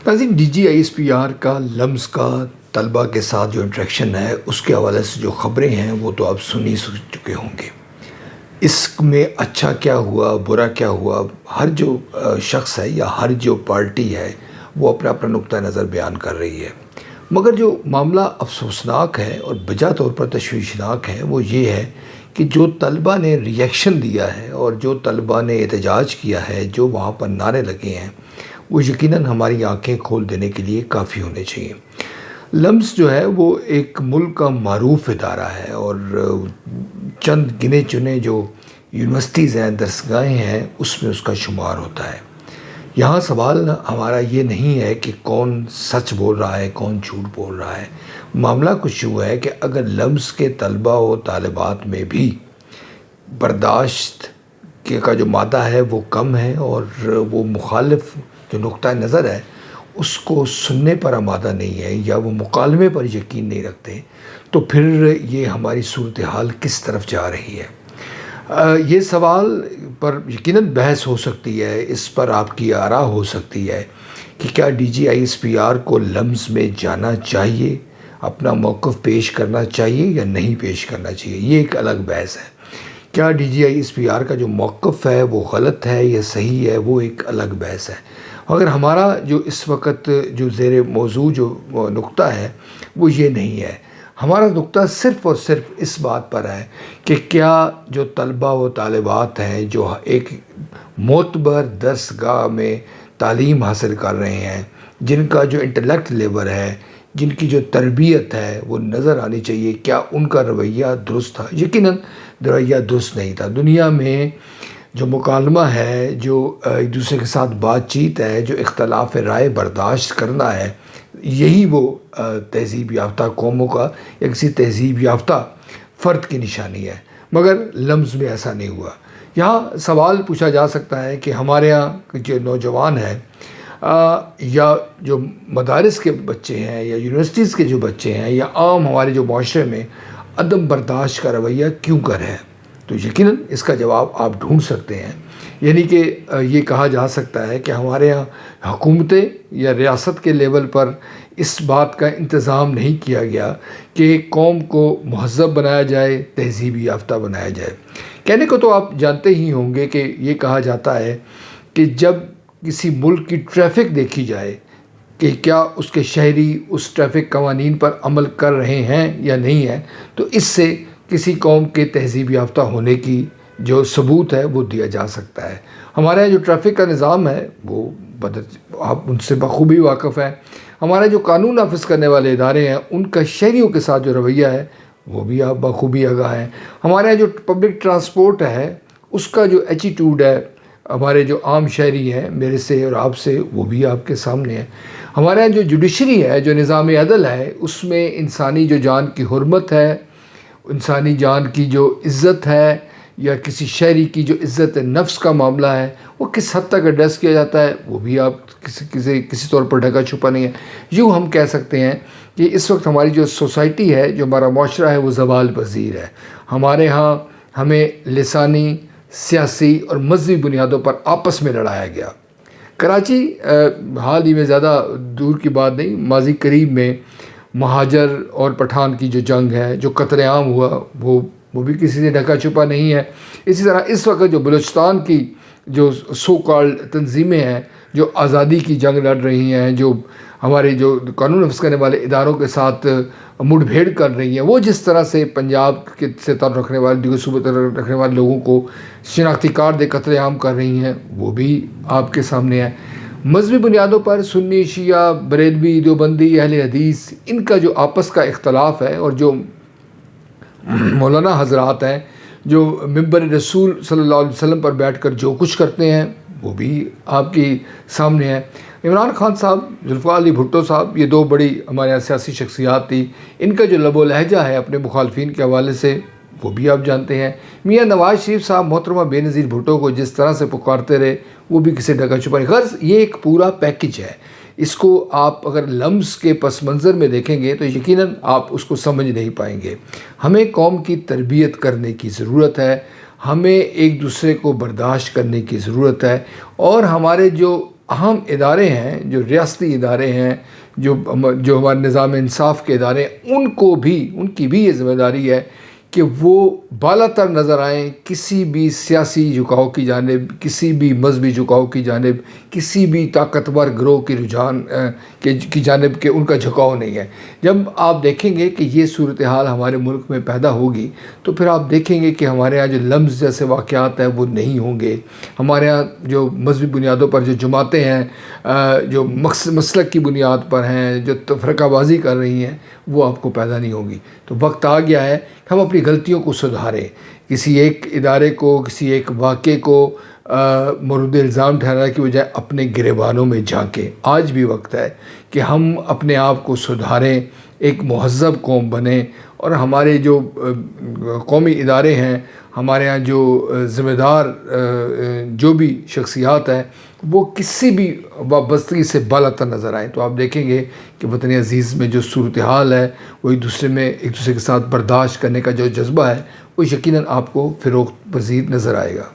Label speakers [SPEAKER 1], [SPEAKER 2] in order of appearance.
[SPEAKER 1] ناظرین، D G I S P R کا لمز کا طلبہ کے ساتھ جو انٹریکشن ہے اس کے حوالے سے جو خبریں ہیں وہ تو آپ سن چکے ہوں گے۔ اس میں اچھا کیا ہوا، برا کیا ہوا، ہر جو شخص ہے یا ہر جو پارٹی ہے وہ اپنا اپنا نقطہ نظر بیان کر رہی ہے، مگر جو معاملہ افسوسناک ہے اور بجا طور پر تشویشناک ہے وہ یہ ہے کہ جو طلبہ نے ریئیکشن دیا ہے اور جو طلبہ نے احتجاج کیا ہے، جو وہاں پر نعرے لگے ہیں، وہ یقیناً ہماری آنکھیں کھول دینے کے لیے کافی ہونے چاہیے۔ لمز جو ہے وہ ایک ملک کا معروف ادارہ ہے اور چند گنے چنے جو یونیورسٹیز ہیں، درسگاہیں ہیں، اس میں اس کا شمار ہوتا ہے۔ یہاں سوال ہمارا یہ نہیں ہے کہ کون سچ بول رہا ہے، کون جھوٹ بول رہا ہے۔ معاملہ کچھ یوں ہے کہ اگر لمز کے طلبہ و طالبات میں بھی برداشت کا جو مادہ ہے وہ کم ہے اور وہ مخالف جو نقطہ نظر ہے اس کو سننے پر آمادہ نہیں ہے یا وہ مکالمے پر یقین نہیں رکھتے، تو پھر یہ ہماری صورتحال کس طرف جا رہی ہے؟ یہ سوال پر یقیناً بحث ہو سکتی ہے، اس پر آپ کی آراء ہو سکتی ہے کہ کیا D G I S P R کو لمز میں جانا چاہیے، اپنا موقف پیش کرنا چاہیے یا نہیں پیش کرنا چاہیے۔ یہ ایک الگ بحث ہے۔ کیا D G I S P R کا جو موقف ہے وہ غلط ہے یا صحیح ہے، وہ ایک الگ بحث ہے۔ مگر ہمارا جو اس وقت جو زیر موضوع جو نقطہ ہے وہ یہ نہیں ہے۔ ہمارا نقطہ صرف اور صرف اس بات پر ہے کہ کیا جو طلبہ و طالبات ہیں جو ایک معتبر درسگاہ میں تعلیم حاصل کر رہے ہیں، جن کا جو انٹلیکٹ لیول ہے، جن کی جو تربیت ہے وہ نظر آنی چاہیے، کیا ان کا رویہ درست تھا؟ یقیناً رویہ درست نہیں تھا۔ دنیا میں جو مکالمہ ہے، جو ایک دوسرے کے ساتھ بات چیت ہے، جو اختلاف رائے برداشت کرنا ہے، یہی وہ تہذیب یافتہ قوموں کا یا کسی تہذیب یافتہ فرد کی نشانی ہے، مگر لمز میں ایسا نہیں ہوا۔ یہاں سوال پوچھا جا سکتا ہے کہ ہمارے یہاں جو نوجوان ہیں یا جو مدارس کے بچے ہیں یا یونیورسٹیز کے جو بچے ہیں یا عام ہمارے جو معاشرے میں عدم برداشت کا رویہ کیوں کر ہے، تو یقیناً اس کا جواب آپ ڈھونڈ سکتے ہیں۔ یعنی کہ یہ کہا جا سکتا ہے کہ ہمارے یہاں حکومتیں یا ریاست کے لیول پر اس بات کا انتظام نہیں کیا گیا کہ قوم کو مہذب بنایا جائے، تہذیب یافتہ بنایا جائے۔ کہنے کو تو آپ جانتے ہی ہوں گے کہ یہ کہا جاتا ہے کہ جب کسی ملک کی ٹریفک دیکھی جائے کہ کیا اس کے شہری اس ٹریفک قوانین پر عمل کر رہے ہیں یا نہیں ہیں، تو اس سے کسی قوم کے تہذیب یافتہ ہونے کی جو ثبوت ہے وہ دیا جا سکتا ہے۔ ہمارے یہاں جو ٹریفک کا نظام ہے وہ آپ ان سے بخوبی واقف ہیں۔ ہمارے جو قانون نافذ کرنے والے ادارے ہیں ان کا شہریوں کے ساتھ جو رویہ ہے وہ بھی آپ بخوبی آگاہ ہیں۔ ہمارے یہاں جو پبلک ٹرانسپورٹ ہے اس کا جو ایٹیٹیوڈ ہے ہمارے جو عام شہری ہیں میرے سے اور آپ سے، وہ بھی آپ کے سامنے ہے۔ ہمارے یہاں جو جوڈیشری ہے، جو نظام عدل ہے، اس میں انسانی جو جان کی حرمت ہے، انسانی جان کی جو عزت ہے یا کسی شہری کی جو عزت نفس کا معاملہ ہے وہ کس حد تک ایڈریس کیا جاتا ہے، وہ بھی آپ کسی طور پر ڈھکا چھپا نہیں ہے۔ یوں ہم کہہ سکتے ہیں کہ اس وقت ہماری جو سوسائٹی ہے، جو ہمارا معاشرہ ہے، وہ زوال پذیر ہے۔ ہمارے ہاں ہمیں لسانی، سیاسی اور مذہبی بنیادوں پر آپس میں لڑایا گیا۔ کراچی حال ہی میں زیادہ دور کی بات نہیں، ماضی قریب میں مہاجر اور پٹھان کی جو جنگ ہے، جو قتل عام ہوا، وہ بھی کسی سے ڈھکا چھپا نہیں ہے۔ اسی طرح اس وقت جو بلوچستان کی جو سو کالڈ تنظیمیں ہیں جو آزادی کی جنگ لڑ رہی ہیں، جو ہمارے جو قانون نافذ کرنے والے اداروں کے ساتھ مڑ بھیڑ کر رہی ہیں، وہ جس طرح سے پنجاب سے تعلق رکھنے والے، دیگر صوبوں سے رکھنے والے لوگوں کو شناختی کارڈ دے قتل عام کر رہی ہیں، وہ بھی آپ کے سامنے ہے۔ مذہبی بنیادوں پر سنی، شیعہ، بریلوی، دیوبندی، اہل حدیث، ان کا جو آپس کا اختلاف ہے اور جو مولانا حضرات ہیں جو ممبر رسول صلی اللہ علیہ وسلم پر بیٹھ کر جو کچھ کرتے ہیں، وہ بھی آپ کے سامنے ہے۔ عمران خان صاحب، ذوالفقار علی بھٹو صاحب، یہ دو بڑی ہمارے یہاں سیاسی شخصیات تھی، ان کا جو لب و لہجہ ہے اپنے مخالفین کے حوالے سے وہ بھی آپ جانتے ہیں۔ میاں نواز شریف صاحب محترمہ بے نظیر بھٹو کو جس طرح سے پکارتے رہے، وہ بھی کسی ڈھکا چھپا نہیں۔ غرض یہ ایک پورا پیکج ہے، اس کو آپ اگر لمز کے پس منظر میں دیکھیں گے تو یقیناً آپ اس کو سمجھ نہیں پائیں گے۔ ہمیں قوم کی تربیت کرنے کی ضرورت ہے، ہمیں ایک دوسرے کو برداشت کرنے کی ضرورت ہے، اور ہمارے جو اہم ادارے ہیں، جو ریاستی ادارے ہیں، جو ہمارے نظام انصاف کے ادارے ہیں، ان کی بھی یہ ذمہ داری ہے کہ وہ بالا تر نظر آئیں کسی بھی سیاسی جھکاؤ کی جانب، کسی بھی مذہبی جھکاؤ کی جانب، کسی بھی طاقتور گروہ کی رجحان کی جانب کہ ان کا جھکاؤ نہیں ہے۔ جب آپ دیکھیں گے کہ یہ صورتحال ہمارے ملک میں پیدا ہوگی تو پھر آپ دیکھیں گے کہ ہمارے یہاں جو لمز جیسے واقعات ہیں وہ نہیں ہوں گے، ہمارے یہاں جو مذہبی بنیادوں پر جو جماعتیں ہیں، جو مسلک کی بنیاد پر ہیں، جو تفرقہ بازی کر رہی ہیں، وہ آپ کو پیدا نہیں ہوگی۔ تو وقت آ گیا ہے کہ ہم اپنی غلطیوں کو سدھاریں، کسی ایک ادارے کو، کسی ایک واقعے کو مورد الزام ٹھہرانے کی بجائے اپنے گریبانوں میں جھانکیں۔ آج بھی وقت ہے کہ ہم اپنے آپ کو سدھاریں، ایک مہذب قوم بنیں، اور ہمارے جو قومی ادارے ہیں، ہمارے ہاں جو ذمہ دار جو بھی شخصیات ہیں، وہ کسی بھی وابستگی سے بالا تر نظر آئیں۔ تو آپ دیکھیں گے کہ وطن عزیز میں جو صورتحال ہے، وہ ایک دوسرے کے ساتھ برداشت کرنے کا جو جذبہ ہے، وہ یقیناً آپ کو فروغ پذیر نظر آئے گا۔